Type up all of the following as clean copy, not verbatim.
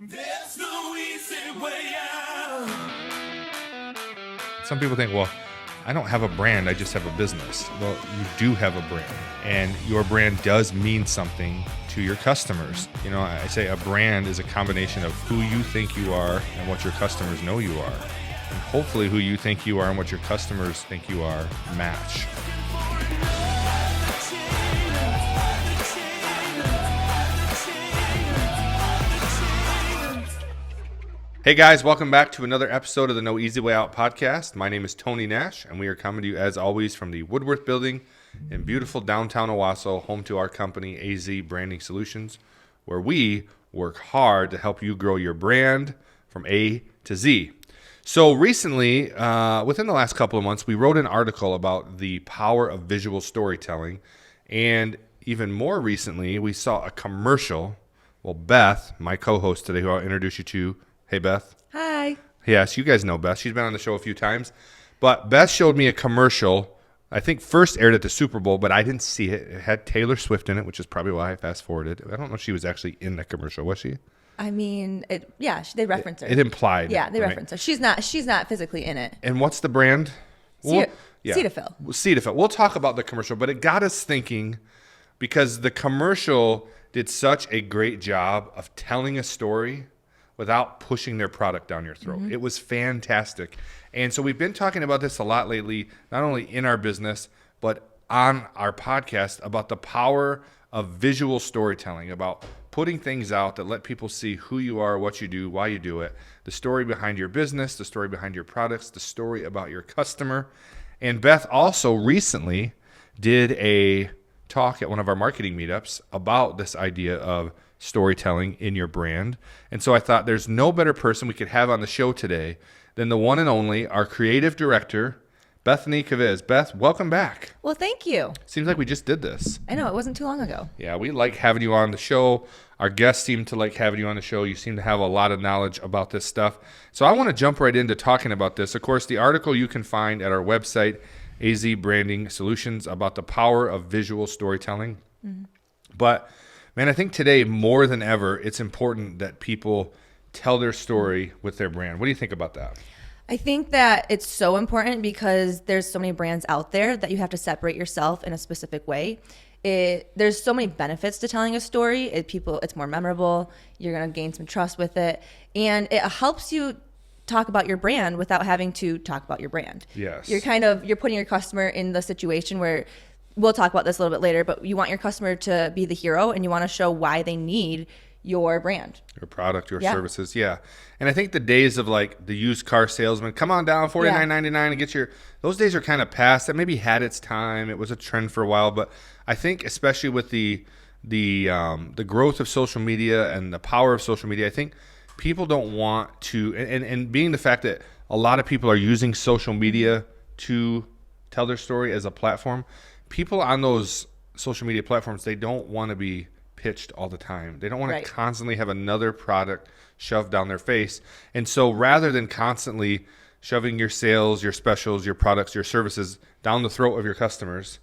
There's no easy way out. Some people think, well, I don't have a brand, I just have a business. Well, you do have a brand, and your brand does mean something to your customers. You know, I say a brand is a combination of who you think you are and what your customers know you are. And hopefully who you think you are and what your customers think you are match. Hey guys, welcome back to another episode of the No Easy Way Out podcast. My name is Tony Nash, and we are coming to you as always from the Woodworth Building in beautiful downtown Owasso, home to our company, AZ Branding Solutions, where we work hard to help you grow your brand from A to Z. So recently, within the last couple of months, we wrote an article about the power of visual storytelling, and even more recently, we saw a commercial. Well, Beth, my co-host today, who I'll introduce you to. Hey, Beth. Hi. Yes, you guys know Beth. She's been on the show a few times. But Beth showed me a commercial, I think first aired at the Super Bowl, but I didn't see it. It had Taylor Swift in it, which is probably why I fast-forwarded. I don't know if she was actually in the commercial. Was she? I mean, they reference her. It implied. Yeah, they right? reference her. She's not physically in it. And what's the brand? Cetaphil. Cetaphil. We'll talk about the commercial, but it got us thinking because the commercial did such a great job of telling a story without pushing their product down your throat. Mm-hmm. It was fantastic. And so we've been talking about this a lot lately, not only in our business, but on our podcast about the power of visual storytelling, about putting things out that let people see who you are, what you do, why you do it, the story behind your business, the story behind your products, the story about your customer. And Beth also recently did a talk at one of our marketing meetups about this idea of storytelling in your brand. And so I thought there's no better person we could have on the show today than the one and only, our creative director, Bethany Kaviz. Beth, welcome back. Well, thank you. Seems like we just did this. I know, it wasn't too long ago. Yeah, we like having you on the show. Our guests seem to like having you on the show. You seem to have a lot of knowledge about this stuff. So I want to jump right into talking about this. Of course, the article you can find at our website, AZ Branding Solutions, about the power of visual storytelling. Mm-hmm. But man, I think today more than ever, it's important that people tell their story with their brand. What do you think about that? I think that it's so important because there's so many brands out there that you have to separate yourself in a specific way. There's so many benefits to telling a story. It's more memorable. You're going to gain some trust with it. And it helps you talk about your brand without having to talk about your brand. Yes. You're putting your customer in the situation where, we'll talk about this a little bit later, but you want your customer to be the hero and you want to show why they need your brand. Your product, your services. Yeah. And I think the days of like the used car salesman, come on down, $49.99 and get those days are kind of past. That maybe had its time. It was a trend for a while, but I think especially with the growth of social media and the power of social media, I think people don't want to, and being the fact that a lot of people are using social media to tell their story as a platform, people on those social media platforms, they don't want to be pitched all the time. They don't want to constantly have another product shoved down their face. And so rather than constantly shoving your sales, your specials, your products, your services down the throat of your customers,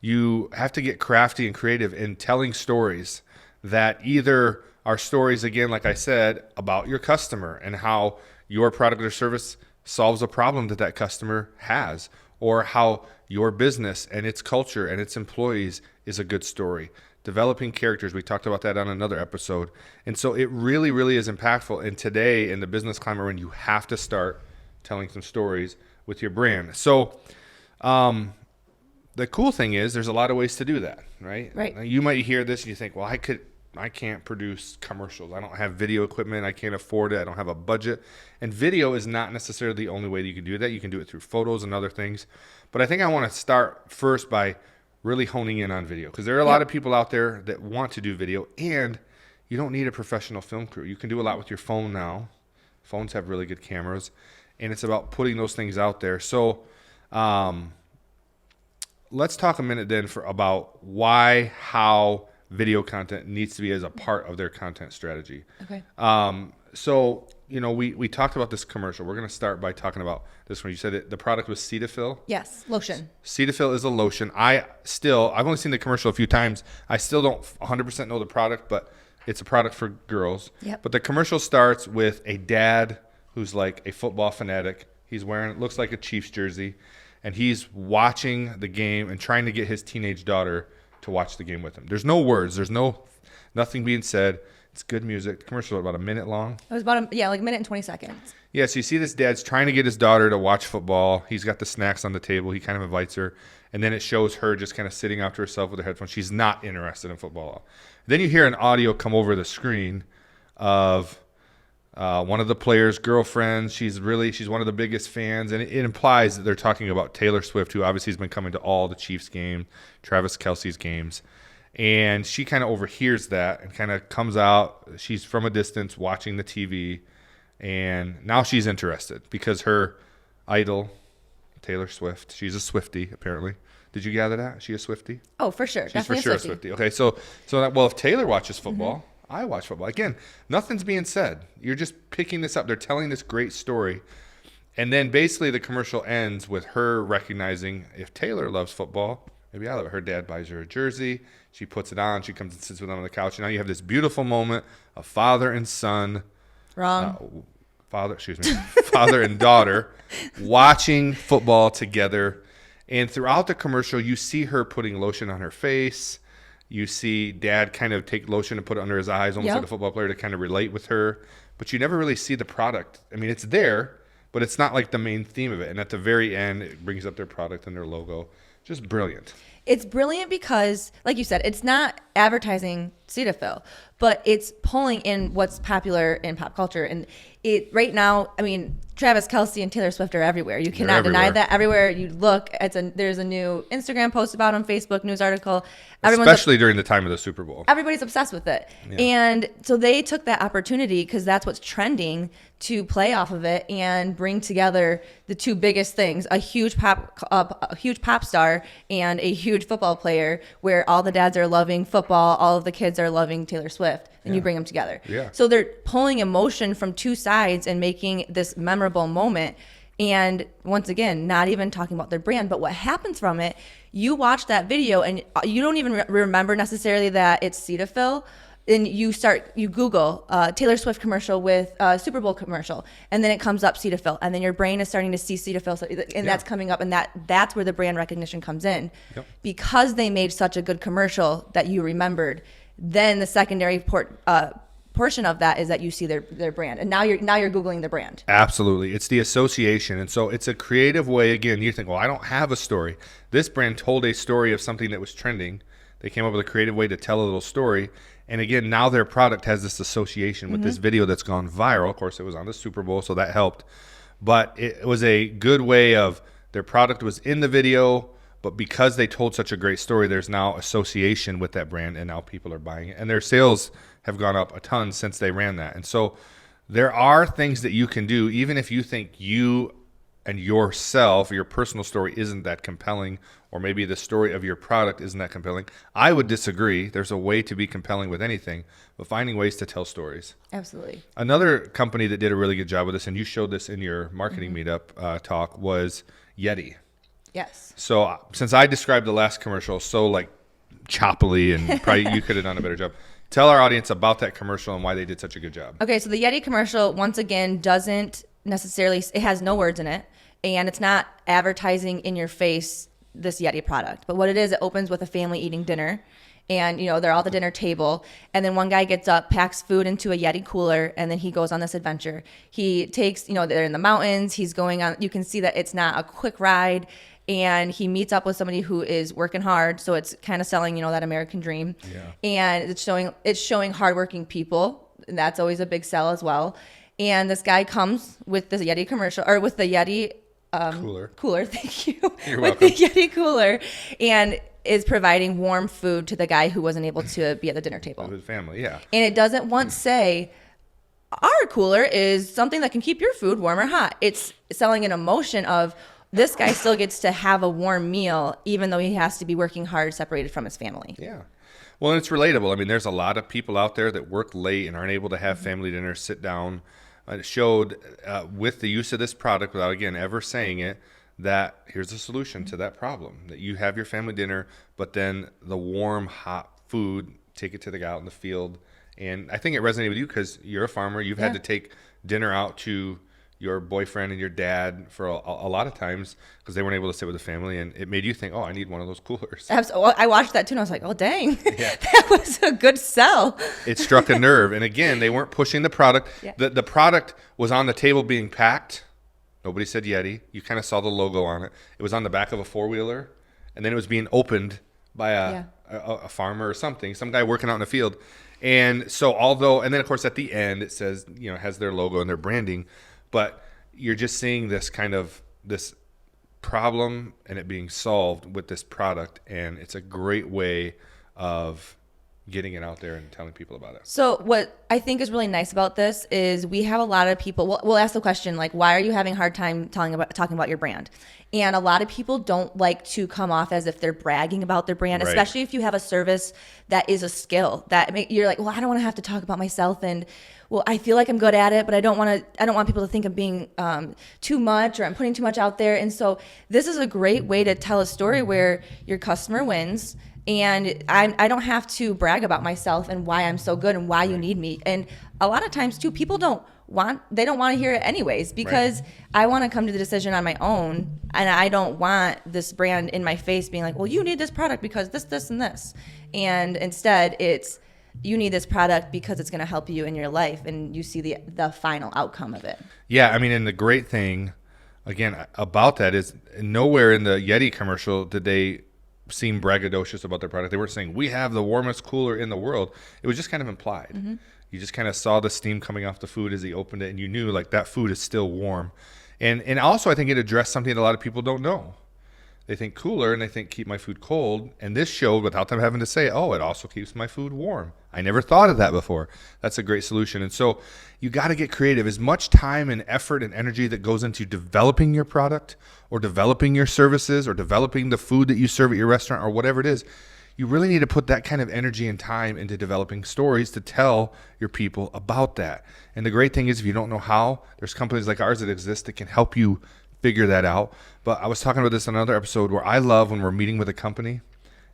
you have to get crafty and creative in telling stories that either are stories, again, like I said, about your customer and how your product or service solves a problem that customer has, or how your business and its culture and its employees is a good story. Developing characters, we talked about that on another episode. And so it really, really is impactful. And today in the business climate when you have to start telling some stories with your brand. So the cool thing is there's a lot of ways to do that, right? Right. Now, you might hear this and you think, well, I can't produce commercials. I don't have video equipment. I can't afford it. I don't have a budget. And video is not necessarily the only way that you can do that. You can do it through photos and other things. But I think I want to start first by really honing in on video, because there are a lot of people out there that want to do video, and you don't need a professional film crew. You can do a lot with your phone now. Phones have really good cameras, and it's about putting those things out there. So let's talk a minute then about how video content needs to be as a part of their content strategy. Okay. So, you know, we talked about this commercial. We're going to start by talking about this one. You said the product was Cetaphil? Yes, lotion. Cetaphil is a lotion. I've only seen the commercial a few times. I still don't 100% know the product, but It's a product for girls. Yep. But the commercial starts with a dad who's like a football fanatic. He's wearing, it looks like a Chiefs jersey, and he's watching the game and trying to get his teenage daughter to watch the game with him. There's no words. There's nothing being said. It's good music. The commercial is about a minute long. It was about like a minute and 20 seconds. Yeah, so you see this dad's trying to get his daughter to watch football. He's got the snacks on the table. He kind of invites her. And then it shows her just kind of sitting off to herself with her headphones. She's not interested in football. Then you hear an audio come over the screen of one of the players' girlfriends. She's one of the biggest fans. And it implies that they're talking about Taylor Swift, who obviously has been coming to all the Chiefs games, Travis Kelce's games. And she kind of overhears that and kind of comes out. She's from a distance watching the TV. And now she's interested because her idol, Taylor Swift, she's a Swiftie, apparently. Did you gather that? Is she a Swiftie? Oh, for sure. She's Definitely for sure a Swiftie. Swiftie. Okay, so well, if Taylor watches football, I watch football. Again, nothing's being said. You're just picking this up. They're telling this great story. And then basically the commercial ends with her recognizing if Taylor loves football, maybe I love it. Her dad buys her a jersey. She puts it on. She comes and sits with them on the couch. And now you have this beautiful moment of father and son. Wrong. Father and daughter watching football together. And throughout the commercial, you see her putting lotion on her face. You see dad kind of take lotion and put it under his eyes, almost like a football player, to kind of relate with her. But you never really see the product. I mean, it's there, but it's not like the main theme of it. And at the very end, it brings up their product and their logo. Just brilliant. It's brilliant because, like you said, it's not advertising Cetaphil, but it's pulling in what's popular in pop culture. And it right now, I mean, Travis Kelce and Taylor Swift are everywhere. You cannot deny that. Everywhere you look, there's a new Instagram post about them, Facebook news article. Especially during the time of the Super Bowl. Everybody's obsessed with it. Yeah. And so they took that opportunity, because that's what's trending, to play off of it and bring together the two biggest things: a huge pop star and a huge football player, where all the dads are loving football, all of the kids are loving Taylor Swift, and you bring them together. Yeah. So they're pulling emotion from two sides and making this memorable moment. And once again, not even talking about their brand, but what happens from it. You watch that video and you don't even remember necessarily that it's Cetaphil. And you Google Taylor Swift commercial with Super Bowl commercial, and then it comes up Cetaphil, and then your brain is starting to see Cetaphil, and that's coming up, and that's where the brand recognition comes in. Yep. Because they made such a good commercial that you remembered. Then the secondary portion of that is that you see their brand, and now you're Googling the brand. Absolutely. It's the association. And so it's a creative way. Again, you think, well, I don't have a story. This brand told a story of something that was trending. They came up with a creative way to tell a little story. And again, now their product has this association with this video that's gone viral. Of course, it was on the Super Bowl, so that helped. But it was a good way of, their product was in the video, but because they told such a great story, there's now association with that brand, and now people are buying it. And their sales have gone up a ton since they ran that. And so there are things that you can do, even if you think you and yourself, your personal story isn't that compelling, or maybe the story of your product isn't that compelling. I would disagree. There's a way to be compelling with anything, but finding ways to tell stories. Absolutely. Another company that did a really good job with this, and you showed this in your marketing meetup talk, was Yeti. Yes. So since I described the last commercial so like choppily, and probably you could have done a better job, tell our audience about that commercial and why they did such a good job. Okay, so the Yeti commercial, once again, doesn't necessarily, it has no words in it, and it's not advertising in your face this Yeti product. But what it is, it opens with a family eating dinner, and they're all at the dinner table, and then one guy gets up, packs food into a Yeti cooler, and then he goes on this adventure. He takes, they're in the mountains, he's going on, you can see that it's not a quick ride, and he meets up with somebody who is working hard, so it's kind of selling, that American dream. Yeah. And it's showing hardworking people, and that's always a big sell as well. And this guy comes with the Yeti commercial, or with the Yeti cooler, thank you. You're with welcome. The Yeti cooler, and is providing warm food to the guy who wasn't able to be at the dinner table. With his family, yeah. And it doesn't once say, our cooler is something that can keep your food warm or hot. It's selling an emotion of, this guy still gets to have a warm meal, even though he has to be working hard, separated from his family. Yeah. Well, and it's relatable. I mean, there's a lot of people out there that work late and aren't able to have family dinner, sit down. It showed with the use of this product, without, again, ever saying it, that here's a solution to that problem. That you have your family dinner, but then the warm, hot food, take it to the guy out in the field, And I think it resonated with you because you're a farmer. You've had to take dinner out to your boyfriend and your dad for a lot of times because they weren't able to sit with the family, and it made you think, oh, I need one of those coolers. Absolutely. I watched that too, and I was like, oh, dang, that was a good sell. It struck a nerve. And again, they weren't pushing the product. Yeah. The product was on the table being packed. Nobody said Yeti. You kind of saw the logo on it. It was on the back of a four-wheeler, and then it was being opened by a farmer or something, some guy working out in the field. And so and then of course at the end it says, it has their logo and their branding, but you're just seeing this kind of this problem and it being solved with this product. And it's a great way of getting it out there and telling people about it. So what I think is really nice about this is we have a lot of people, we'll ask the question, like, why are you having a hard time talking about your brand? And a lot of people don't like to come off as if they're bragging about their brand, Right. especially if you have a service that is a skill that you're like, well, I don't want to have to talk about myself, and well, I feel like I'm good at it, but I don't want people to think I'm being too much or I'm putting too much out there. And so this is a great way to tell a story where your customer wins. And I don't have to brag about myself and why I'm so good and why you need me. And a lot of times too, people don't want to hear it anyways, because I want to come to the decision on my own, and I don't want this brand in my face being like, well, you need this product because this, and this. And instead it's, you need this product because it's going to help you in your life, and you see the final outcome of it. Yeah, I mean, and the great thing, again, about that is nowhere in the Yeti commercial did they seem braggadocious about their product. They weren't saying, we have the warmest cooler in the world. It was just kind of implied. Mm-hmm. You just kind of saw the steam coming off the food as he opened it, and you knew, like, that food is still warm. And also, I think it addressed something that a lot of people don't know. They think cooler, and they think keep my food cold. And this showed, without them having to say, oh, it also keeps my food warm. I never thought of that before. That's a great solution. And so you got to get creative. As much time and effort and energy that goes into developing your product or developing your services or developing the food that you serve at your restaurant or whatever it is, you really need to put that kind of energy and time into developing stories to tell your people about that. And the great thing is, if you don't know how, there's companies like ours that exist that can help you figure that out. But I was talking about this in another episode where I love when we're meeting with a company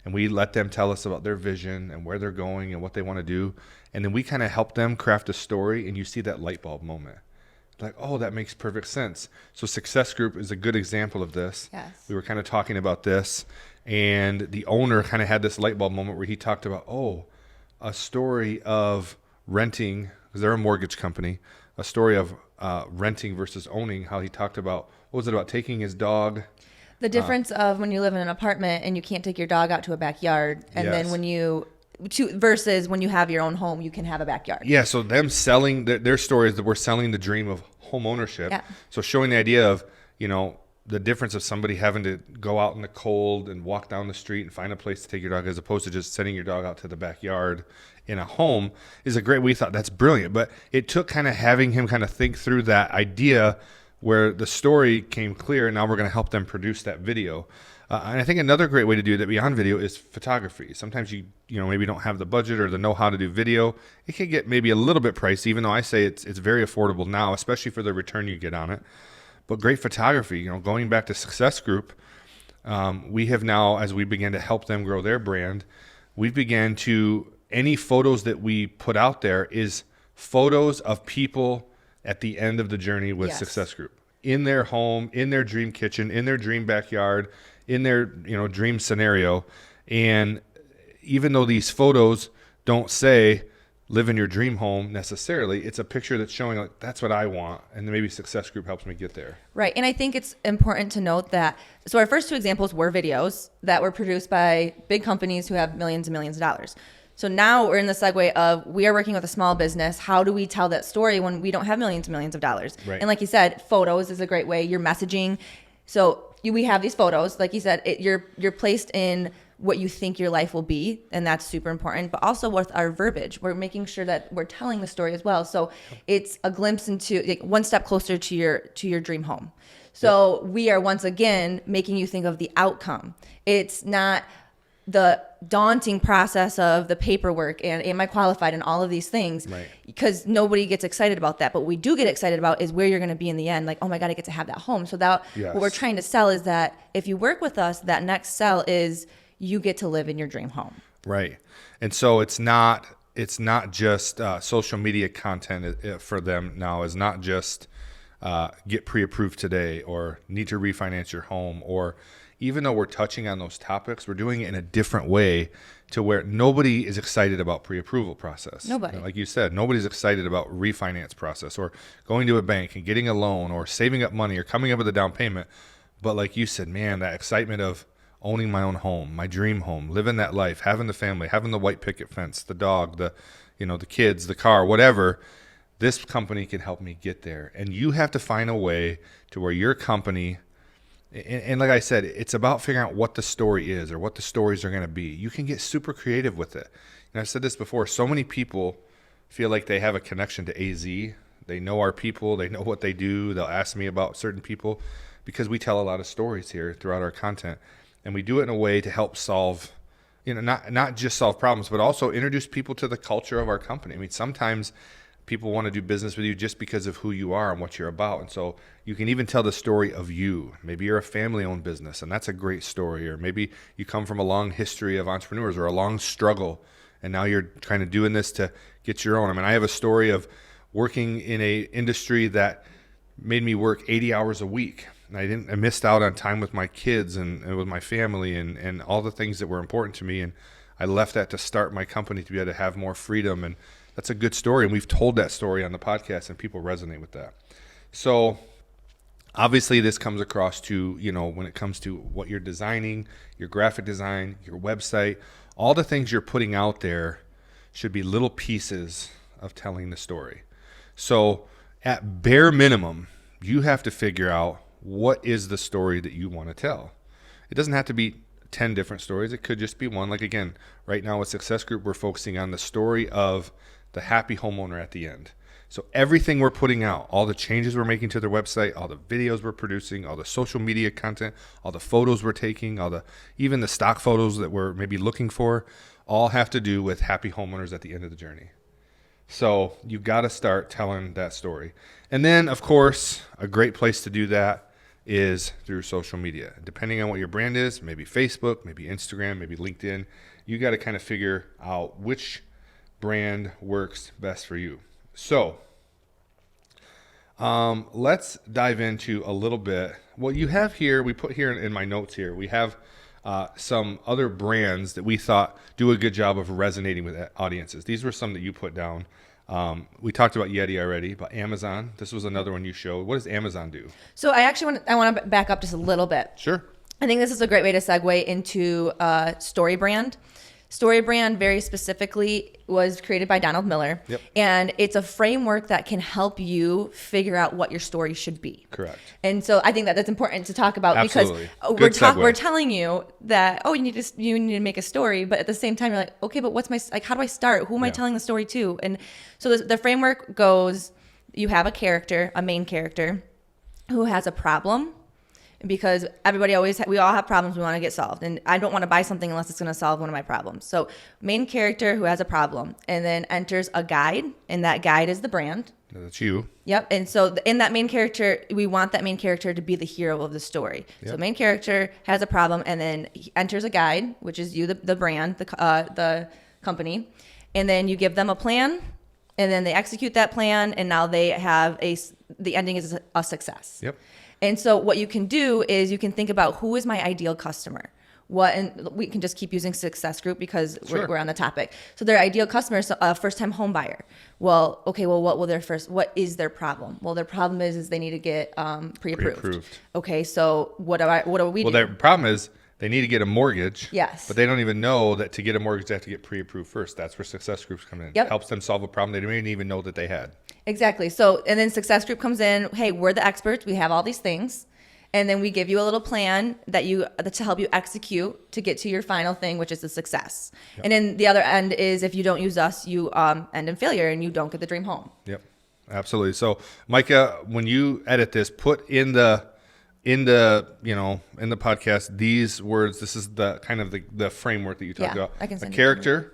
and we let them tell us about their vision and where they're going and what they want to do. And then we kind of help them craft a story, and you see that light bulb moment. Like, oh, that makes perfect sense. So Success Group is a good example of this. Yes. We were kind of talking about this, and the owner kind of had this light bulb moment where he talked about, a story of renting, because they're a mortgage company, a story of renting versus owning, how he talked about, what was it about taking his dog? The difference of when you live in an apartment and you can't take your dog out to a backyard, and then versus when you have your own home, you can have a backyard. Yeah, so them selling their story is that we're selling the dream of home ownership. Yeah. So showing the idea of, the difference of somebody having to go out in the cold and walk down the street and find a place to take your dog as opposed to just sending your dog out to the backyard in a home is a great, we thought that's brilliant. But it took kind of having him kind of think through that idea where the story came clear, and now we're going to help them produce that video. And I think another great way to do that beyond video is photography. Sometimes you maybe don't have the budget or the know-how to do video. It can get maybe a little bit pricey, even though I say it's very affordable now, especially for the return you get on it. But great photography, going back to Success Group, we have now, as we begin to help them grow their brand, we've began to, any photos that we put out there is photos of people at the end of the journey with Success Group. In their home, in their dream kitchen, in their dream backyard, in their dream scenario. And even though these photos don't say live in your dream home necessarily, it's a picture that's showing like that's what I want, and then maybe Success Group helps me get there. Right. And I think it's important to note that, so our first two examples were videos that were produced by big companies who have millions and millions of dollars. So now we're in the segue of, we are working with a small business. How do we tell that story when we don't have millions and millions of dollars? Right. And like you said, photos is a great way. Your messaging. So we have these photos, like you said, you're placed in what you think your life will be, and that's super important. But also with our verbiage, we're making sure that we're telling the story as well. So it's a glimpse into, like, one step closer to your dream home. So we are once again making you think of the outcome. It's not the daunting process of the paperwork and am I qualified and all of these things, right? Because nobody gets excited about that. But what we do get excited about is where you're going to be in the end. Like, oh my God, I get to have that home. So that what we're trying to sell is that if you work with us, that next sell is you get to live in your dream home. Right. And so it's not it's not just social media content for them now. Is not just get pre-approved today or need to refinance your home, or even though we're touching on those topics, we're doing it in a different way to where nobody is excited about pre-approval process. Nobody. Like you said, nobody's excited about refinance process or going to a bank and getting a loan or saving up money or coming up with a down payment. But like you said, man, that excitement of owning my own home, my dream home, living that life, having the family, having the white picket fence, the dog, the kids, the car, whatever, this company can help me get there. And you have to find a way to where your company, and like I said, it's about figuring out what the story is or what the stories are going to be. You can get super creative with it. And I've said this before, so many people feel like they have a connection to AZ. They know our people. They know what they do. They'll ask me about certain people because we tell a lot of stories here throughout our content. And we do it in a way to help solve, not just solve problems, but also introduce people to the culture of our company. I mean, sometimes people want to do business with you just because of who you are and what you're about. And so you can even tell the story of you. Maybe you're a family-owned business, and that's a great story. Or maybe you come from a long history of entrepreneurs or a long struggle, and now you're kind of doing this to get your own. I mean, I have a story of working in a industry that made me work 80 hours a week. And I missed out on time with my kids and with my family and all the things that were important to me. And I left that to start my company to be able to have more freedom. And that's a good story. And we've told that story on the podcast and people resonate with that. So obviously this comes across to, when it comes to what you're designing, your graphic design, your website, all the things you're putting out there should be little pieces of telling the story. So at bare minimum, you have to figure out what is the story that you want to tell. It doesn't have to be 10 different stories. It could just be one. Like again, right now with Success Group, we're focusing on the story of the happy homeowner at the end. So everything we're putting out, all the changes we're making to their website, all the videos we're producing, all the social media content, all the photos we're taking, even the stock photos that we're maybe looking for, all have to do with happy homeowners at the end of the journey. So you got to start telling that story. And then, of course, a great place to do that is through social media. Depending on what your brand is, maybe Facebook, maybe Instagram, maybe LinkedIn, you got to kind of figure out which brand works best for you. So let's dive into a little bit. What you have here, we put here in my notes here, we have some other brands that we thought do a good job of resonating with audiences. These were some that you put down. We talked about Yeti already, but Amazon, this was another one you showed. What does Amazon do? So I want to back up just a little bit. Sure. I think this is a great way to segue into StoryBrand. StoryBrand very specifically was created by Donald Miller. Yep. And it's a framework that can help you figure out what your story should be. Correct. And so I think that's important to talk about. Absolutely. Because we're telling you that, you need to make a story, but at the same time you're like, okay, but how do I start? Who am I telling the story to? And so the framework goes, you have a main character who has a problem. Because we all have problems we want to get solved. And I don't want to buy something unless it's going to solve one of my problems. So main character who has a problem and then enters a guide, and that guide is the brand. That's you. Yep. And so in that main character, we want that main character to be the hero of the story. Yep. So main character has a problem and then he enters a guide, which is you, the brand, the company. And then you give them a plan and then they execute that plan. And now they have the ending is a success. Yep. And so what you can do is you can think about who is my ideal customer. And we can just keep using Success Group because we're on the topic. So their ideal customer is a first-time home buyer. Well, okay, what is their problem? Well, their problem is they need to get pre-approved. Okay, so what do we do? Well, their problem is they need to get a mortgage. Yes. But they don't even know that to get a mortgage, they have to get pre-approved first. That's where Success Groups come in. Yep. It helps them solve a problem they didn't even know that they had. Exactly. So, and then Success Group comes in, hey, we're the experts. We have all these things. And then we give you a little plan to help you execute to get to your final thing, which is the success. Yep. And then the other end is if you don't use us, you end in failure and you don't get the dream home. Yep. Absolutely. So Micah, when you edit this, put in the podcast, these words, this is the kind of the framework that you talked about. I can send a character,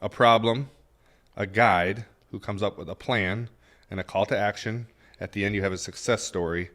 a problem, a guide who comes up with a plan, and a call to action. At the end, you have a success story,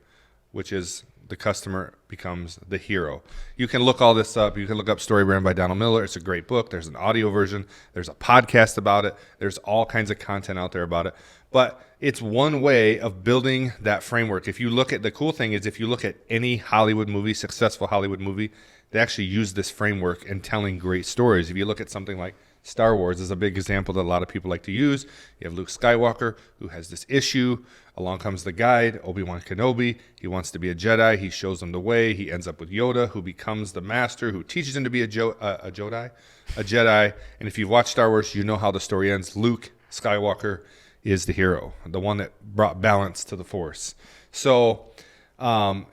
which is the customer becomes the hero. You can look all this up. You can look up StoryBrand by Donald Miller. It's a great book. There's an audio version. There's a podcast about it. There's all kinds of content out there about it. But it's one way of building that framework. If you look at, the cool thing is, if you look at any Hollywood movie, successful Hollywood movie, they actually use this framework in telling great stories. If you look at something like Star Wars is a big example that a lot of people like to use. You have Luke Skywalker, who has this issue. Along comes the guide, Obi-Wan Kenobi. He wants to be a Jedi. He shows him the way. He ends up with Yoda, who becomes the master, who teaches him to be a Jedi. And if you've watched Star Wars, you know how the story ends. Luke Skywalker is the hero, the one that brought balance to the Force. So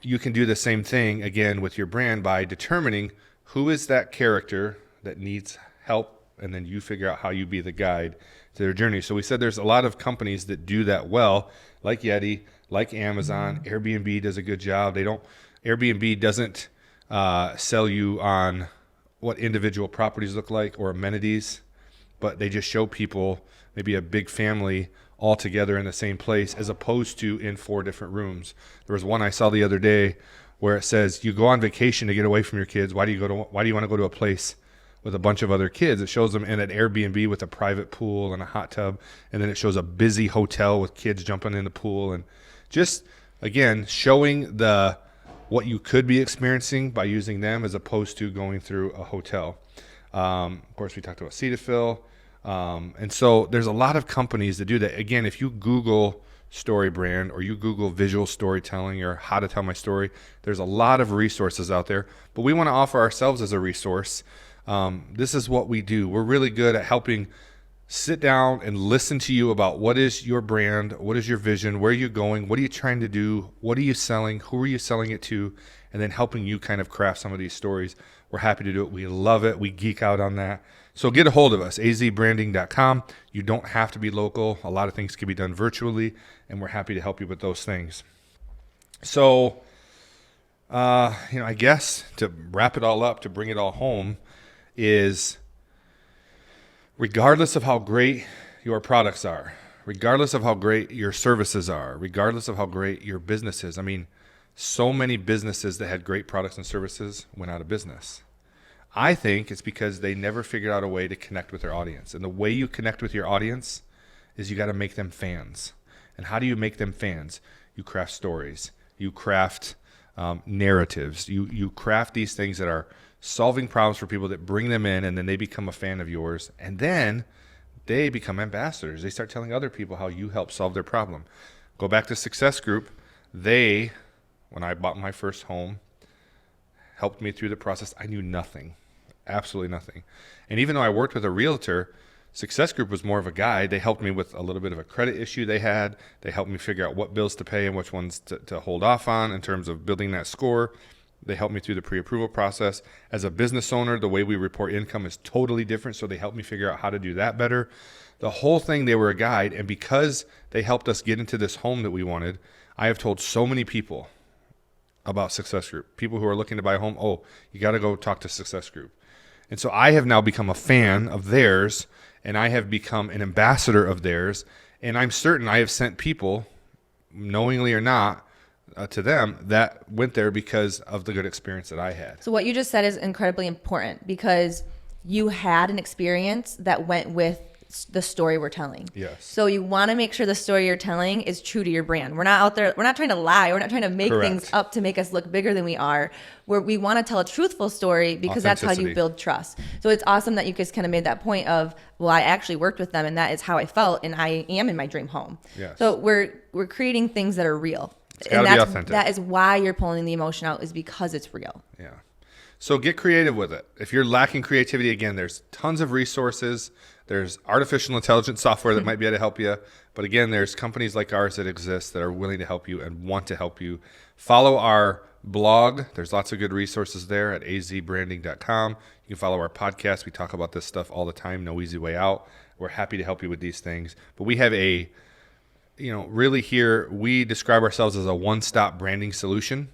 you can do the same thing, again, with your brand by determining who is that character that needs help, and then you figure out how you be the guide to their journey. So we said there's a lot of companies that do that well, like Yeti, like Amazon. Airbnb does a good job. Airbnb doesn't sell you on what individual properties look like or amenities, but they just show people maybe a big family all together in the same place, as opposed to in 4 different rooms. There was one I saw the other day where it says, you go on vacation to get away from your kids. Why do you want to go to a place with a bunch of other kids? It shows them in an Airbnb with a private pool and a hot tub, and then it shows a busy hotel with kids jumping in the pool, and just, again, showing what you could be experiencing by using them, as opposed to going through a hotel. Of course, we talked about Cetaphil, and so there's a lot of companies that do that. Again, if you Google StoryBrand, or you Google visual storytelling, or how to tell my story, there's a lot of resources out there, but we want to offer ourselves as a resource. This is what we do. We're really good at helping sit down and listen to you about what is your brand, what is your vision, where are you going, what are you trying to do, what are you selling, who are you selling it to, and then helping you kind of craft some of these stories. We're happy to do it. We love it. We geek out on that. So get a hold of us, azbranding.com. You don't have to be local. A lot of things can be done virtually, and we're happy to help you with those things. So, I guess to wrap it all up, to bring it all home, is regardless of how great your products are, regardless of how great your services are, regardless of how great your business is. I mean, so many businesses that had great products and services went out of business. I think it's because they never figured out a way to connect with their audience. And the way you connect with your audience is you got to make them fans. And how do you make them fans? You craft stories. You craft narratives. You craft these things that are solving problems for people, that bring them in, and then they become a fan of yours. And then they become ambassadors. They start telling other people how you help solve their problem. Go back to Success Group. They, when I bought my first home, helped me through the process. I knew nothing. Absolutely nothing. And even though I worked with a realtor, Success Group was more of a guide. They helped me with a little bit of a credit issue they had. They helped me figure out what bills to pay and which ones to hold off on in terms of building that score. They helped me through the pre-approval process. As a business owner, the way we report income is totally different, so they helped me figure out how to do that better. The whole thing, they were a guide, and because they helped us get into this home that we wanted, I have told so many people about Success Group. People who are looking to buy a home, you got to go talk to Success Group. And so I have now become a fan of theirs, and I have become an ambassador of theirs, and I'm certain I have sent people, knowingly or not, to them that went there because of the good experience that I had. So what you just said is incredibly important, because you had an experience that went with the story we're telling. Yes. So you want to make sure the story you're telling is true to your brand. We're not out there, we're not trying to lie. We're not trying to make Correct. things up to make us look bigger than we are. We want to tell a truthful story, because that's how you build trust. So it's awesome that you guys kind of made that point of, well, I actually worked with them and that is how I felt, and I am in my dream home. Yes. So we're creating things that are real. It's gotta be authentic. That is why you're pulling the emotion out, is because it's real. Yeah. So get creative with it. If you're lacking creativity, again, there's tons of resources. There's artificial intelligence software that might be able to help you. But again, there's companies like ours that exist that are willing to help you and want to help you. Follow our blog. There's lots of good resources there at azbranding.com. You can follow our podcast. We talk about this stuff all the time. No easy way out. We're happy to help you with these things. But we have really here, we describe ourselves as a one-stop branding solution.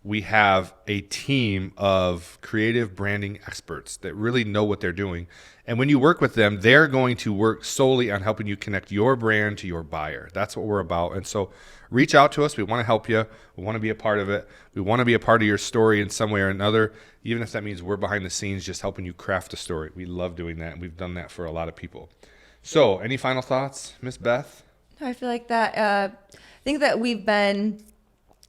we have a team of creative branding experts that really know what they're doing. And when you work with them, they're going to work solely on helping you connect your brand to your buyer. That's what we're about. And so reach out to us. We want to help you. We want to be a part of it. We want to be a part of your story in some way or another, even if that means we're behind the scenes just helping you craft a story. We love doing that, and we've done that for a lot of people. So any final thoughts, Miss Beth? I feel like that. I think that we've been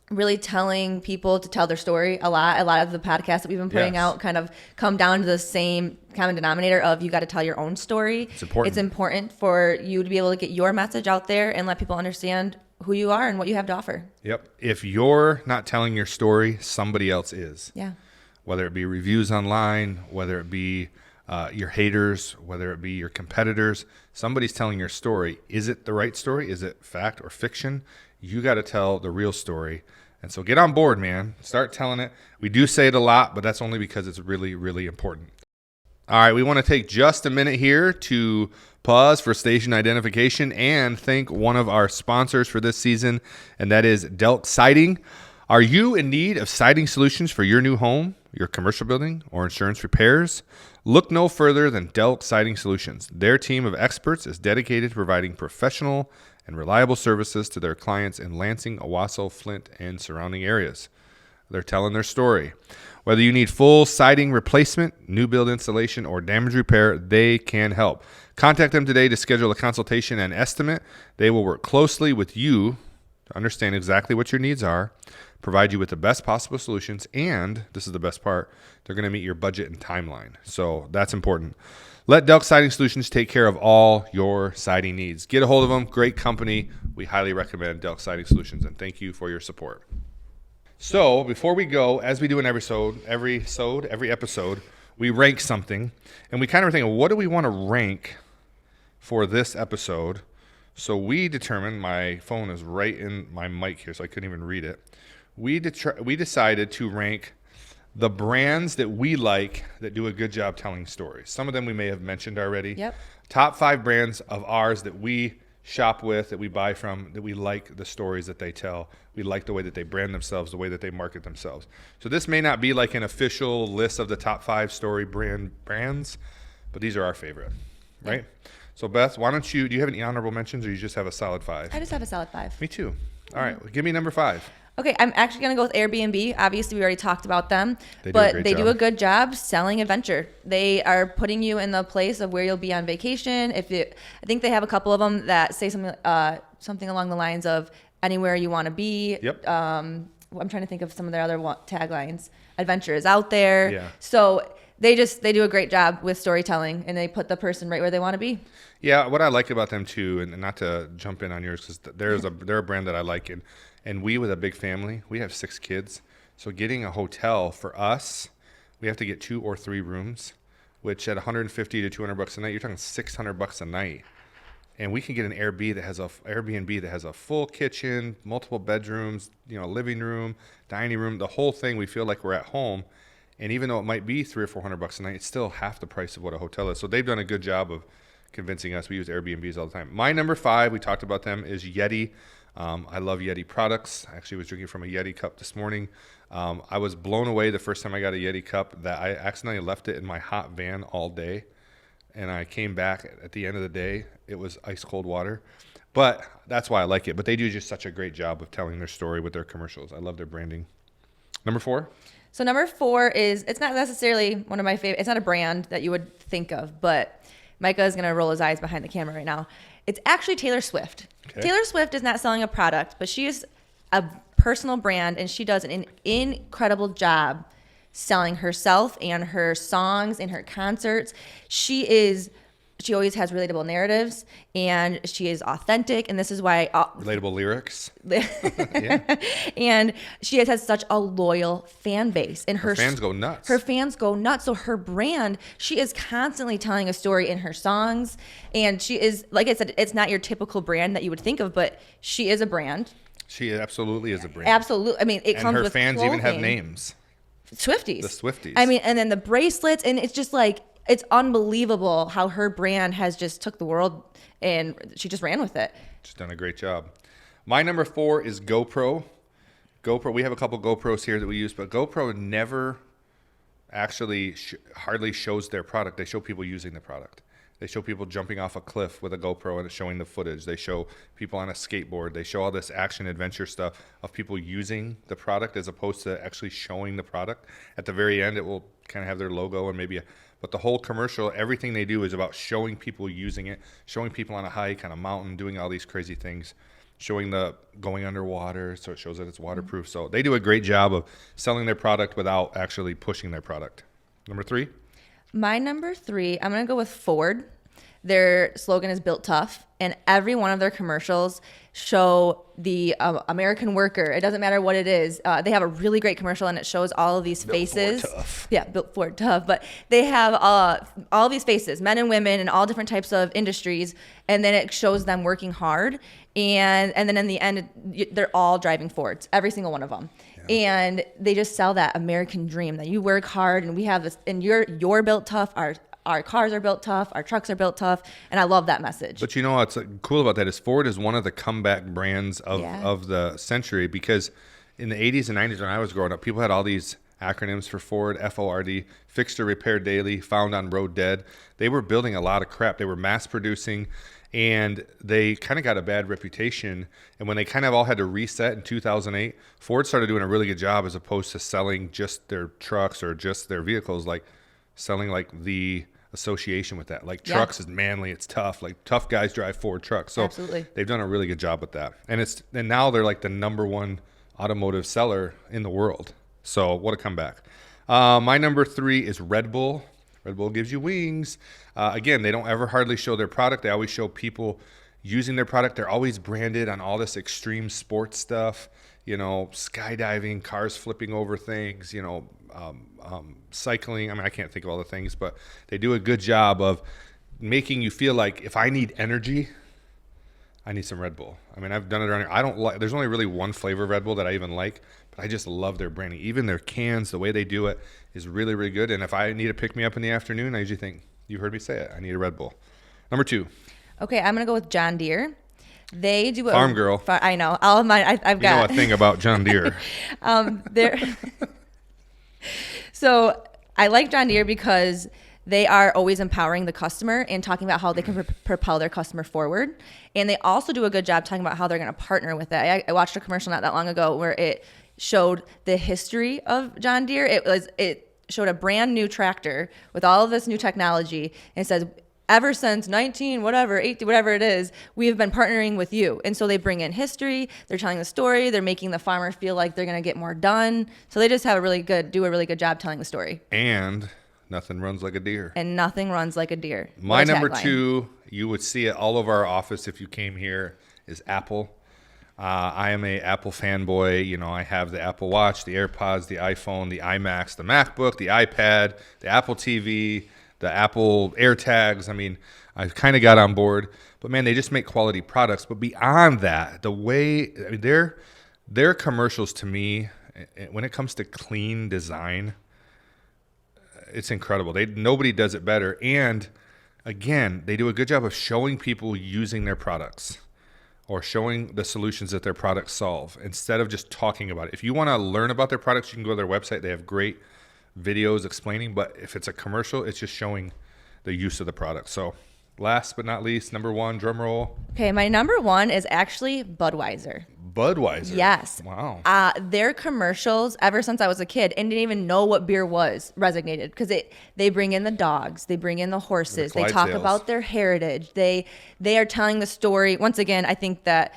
really telling people to tell their story a lot. A lot of the podcasts that we've been putting out kind of come down to the same common denominator of you got to tell your own story. It's important. It's important for you to be able to get your message out there and let people understand who you are and what you have to offer. Yep. If you're not telling your story, somebody else is. Yeah. Whether it be reviews online, whether it be your haters, whether it be your competitors, somebody's telling your story. Is it the right story? Is it fact or fiction? You got to tell the real story. And so get on board, man. Start telling it. We do say it a lot, but that's only because it's really, really important. All right, we want to take just a minute here to pause for station identification and thank one of our sponsors for this season, and that is Delk Siding. Are you in need of siding solutions for your new home, your commercial building, or insurance repairs? Look no further than Delk Siding Solutions. Their team of experts is dedicated to providing professional and reliable services to their clients in Lansing, Owasso, Flint, and surrounding areas. They're telling their story. Whether you need full siding replacement, new build installation, or damage repair, they can help. Contact them today to schedule a consultation and estimate. They will work closely with you to understand exactly what your needs are, provide you with the best possible solutions, and, this is the best part, they're going to meet your budget and timeline. So that's important. Let Delk Siding Solutions take care of all your siding needs. Get a hold of them. Great company. We highly recommend Delk Siding Solutions, and thank you for your support. So before we go, as we do in every episode, we rank something, and we kind of are thinking, what do we want to rank for this episode? So we determined, my phone is right in my mic here, so I couldn't even read it. We decided to rank the brands that we like that do a good job telling stories. Some of them we may have mentioned already. Yep. Top 5 brands of ours that we shop with, that we buy from, that we like the stories that they tell. We like the way that they brand themselves, the way that they market themselves. So this may not be like an official list of the top 5 story brands, but these are our favorite, right? So Beth, why don't do you have any honorable mentions, or you just have a solid 5? I just have a solid 5. Me too. All right, well, give me number 5. Okay, I'm actually going to go with Airbnb. Obviously, we already talked about them, They do a good job selling adventure. They are putting you in the place of where you'll be on vacation. I think they have a couple of them that say something along the lines of anywhere you want to be. Yep. I'm trying to think of some of their other taglines. Adventure is out there. Yeah. So they do a great job with storytelling, and they put the person right where they want to be. Yeah, what I like about them too, and not to jump in on yours, because they're a brand that I like, and we, with a big family, we have 6 kids. So getting a hotel for us, we have to get 2 or 3 rooms, which at $150 to $200 a night, you're talking $600 a night. And we can get an Airbnb that has a full kitchen, multiple bedrooms, living room, dining room, the whole thing. We feel like we're at home. And even though it might be $300 or $400 a night, it's still half the price of what a hotel is. So they've done a good job of convincing us. We use Airbnbs all the time. My number 5, we talked about them, is Yeti. I love Yeti products. I actually was drinking from a Yeti cup this morning. I was blown away the first time I got a Yeti cup that I accidentally left it in my hot van all day. And I came back at the end of the day. It was ice cold water. But that's why I like it. But they do just such a great job of telling their story with their commercials. I love their branding. Number 4? So number 4 is, it's not necessarily one of my favorite. It's not a brand that you would think of, but Micah is going to roll his eyes behind the camera right now. It's actually Taylor Swift. Okay. Taylor Swift is not selling a product, but she is a personal brand, and she does an incredible job selling herself and her songs and her concerts. She always has relatable narratives, and she is authentic, and this is why relatable lyrics. Yeah. And she has such a loyal fan base, and her fans go nuts. Her fans go nuts. So her brand, she is constantly telling a story in her songs, and she is, like I said, it's not your typical brand that you would think of, but she is a brand. She absolutely is a brand. Absolutely. I mean, it comes with her fans clothing. even have names. Swifties. The Swifties. I mean, and then the bracelets, and it's just like, it's unbelievable how her brand has just took the world, and she just ran with it. She's done a great job. My number 4 is GoPro. GoPro. We have a couple GoPros here that we use, but GoPro never actually hardly shows their product. They show people using the product. They show people jumping off a cliff with a GoPro and it's showing the footage. They show people on a skateboard. They show all this action adventure stuff of people using the product as opposed to actually showing the product. At the very end, it will kind of have their logo and maybe but the whole commercial, everything they do is about showing people using it, showing people on a hike, on a mountain, doing all these crazy things, showing the going underwater, so it shows that it's waterproof. So they do a great job of selling their product without actually pushing their product. Number 3? My number 3, I'm going to go with Ford. Their slogan is Built Tough, and every one of their commercials show the American worker. It doesn't matter what it is. They have a really great commercial, and it shows all of these faces. Built Ford Tough. Yeah, Built Ford Tough. But they have all these faces, men and women in all different types of industries, and then it shows them working hard. And then in the end, they're all driving Fords, every single one of them. Yeah. And they just sell that American dream that you work hard, and we have this, and you're built tough. Our cars are built tough. Our trucks are built tough. And I love that message. But you know what's cool about that is Ford is one of the comeback brands of the century, because in the 80s and 90s when I was growing up, people had all these acronyms for Ford, F-O-R-D, fixed or repaired daily, found on road dead. They were building a lot of crap. They were mass producing, and they kind of got a bad reputation. And when they kind of all had to reset in 2008, Ford started doing a really good job as opposed to selling just their trucks or just their vehicles, like selling like the association with that. Like trucks is manly, it's tough. Like tough guys drive Ford trucks. So absolutely, they've done a really good job with that. And now they're like the number one automotive seller in the world. So what a comeback. My number 3 is Red Bull. Red Bull gives you wings. Again, they don't ever hardly show their product. They always show people using their product. They're always branded on all this extreme sports stuff, you know, skydiving, cars flipping over things, you know, cycling. I mean, I can't think of all the things, but they do a good job of making you feel like if I need energy, I need some Red Bull. I mean, I've done it around here. I don't like, there's only really one flavor of Red Bull that I even like, but I just love their branding. Even their cans, the way they do it is really, really good. And if I need to pick me up in the afternoon, I usually think, you heard me say it, I need a Red Bull. Number 2. Okay, I'm going to go with John Deere. They do Farm girl. I know. All of mine, I've got. You know a thing about John Deere. So I like John Deere because they are always empowering the customer and talking about how they can propel their customer forward. And they also do a good job talking about how they're going to partner with it. I watched a commercial not that long ago where it showed the history of John Deere. It showed a brand new tractor with all of this new technology, and it says, ever since 18, whatever it is, we have been partnering with you. And so they bring in history, they're telling the story, they're making the farmer feel like they're going to get more done. So they just have do a really good job telling the story. And nothing runs like a deer. And nothing runs like a deer. My number 2, you would see it all over our office if you came here, is Apple. I am a Apple fanboy. You know, I have the Apple Watch, the AirPods, the iPhone, the iMacs, the MacBook, the iPad, the Apple TV, the Apple AirTags. I mean, I've kind of got on board. But, man, they just make quality products. But beyond that, the way I mean, their commercials to me, when it comes to clean design, it's incredible. Nobody does it better. And, again, they do a good job of showing people using their products or showing the solutions that their products solve instead of just talking about it. If you want to learn about their products, you can go to their website. They have great videos explaining, but if it's a commercial, it's just showing the use of the product. So last but not least, number 1, drum roll. Okay, my number 1 is actually Budweiser. Budweiser? Yes. Wow. Their commercials, ever since I was a kid and didn't even know what beer was, resonated because they bring in the dogs, they bring in the horses, they talk about their heritage. They are telling the story. Once again, I think that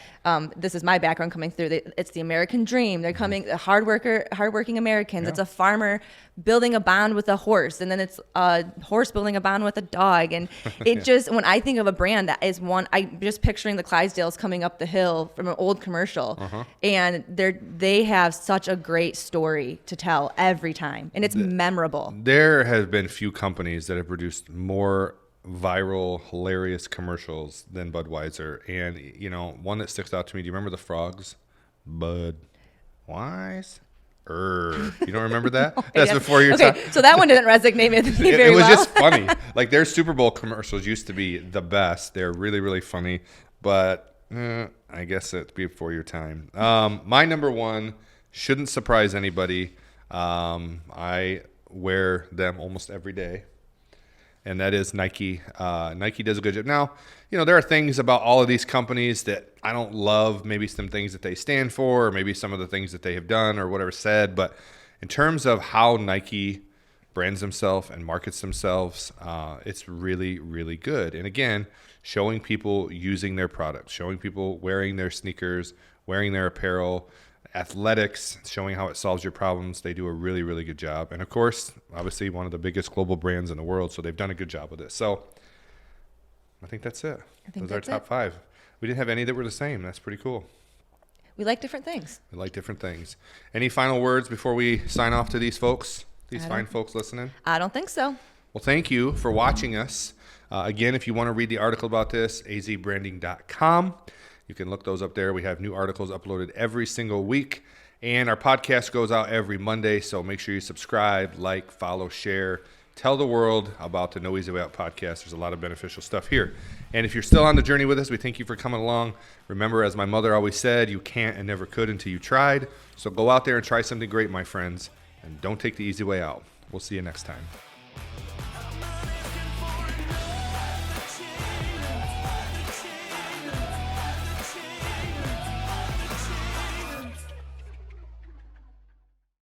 this is my background coming through. It's the American dream. They're coming, hardworking Americans. Yeah. It's a farmer building a bond with a horse, and then it's a horse building a bond with a dog. And it just, when I think of a brand, that is one, I'm just picturing the Clydesdales coming up the hill from an old commercial. And they have such a great story to tell every time, and it's memorable. There have been few companies that have produced more viral, hilarious commercials than Budweiser. And, you know, one that sticks out to me, do you remember the frogs? Budweiser. You don't remember that? That's before your time. So that one didn't resonate with me very well. It was just funny. Like, their Super Bowl commercials used to be the best. They're really, really funny. But I guess it'd be before your time. My number 1 Shouldn't surprise anybody. I wear them almost every day, and that is Nike. Nike does a good job. Now, there are things about all of these companies that I don't love, maybe some things that they stand for, or maybe some of the things that they have done or whatever said, but in terms of how Nike brands themselves and markets themselves, it's really, really good. And again, showing people using their products, showing people wearing their sneakers, wearing their apparel, athletics, showing how it solves your problems. They do a really, really good job. And of course, obviously one of the biggest global brands in the world, so they've done a good job with it. So I think that's it. Those are our top 5. We didn't have any that were the same. That's pretty cool. We like different things. We like different things. Any final words before we sign off to these folks, these fine folks listening? I don't think so. Well, thank you for watching us. Again, if you want to read the article about this, azbranding.com. You can look those up there. We have new articles uploaded every single week. And our podcast goes out every Monday. So make sure you subscribe, like, follow, share. Tell the world about the No Easy Way Out podcast. There's a lot of beneficial stuff here. And if you're still on the journey with us, we thank you for coming along. Remember, as my mother always said, you can't and never could until you tried. So go out there and try something great, my friends. And don't take the easy way out. We'll see you next time.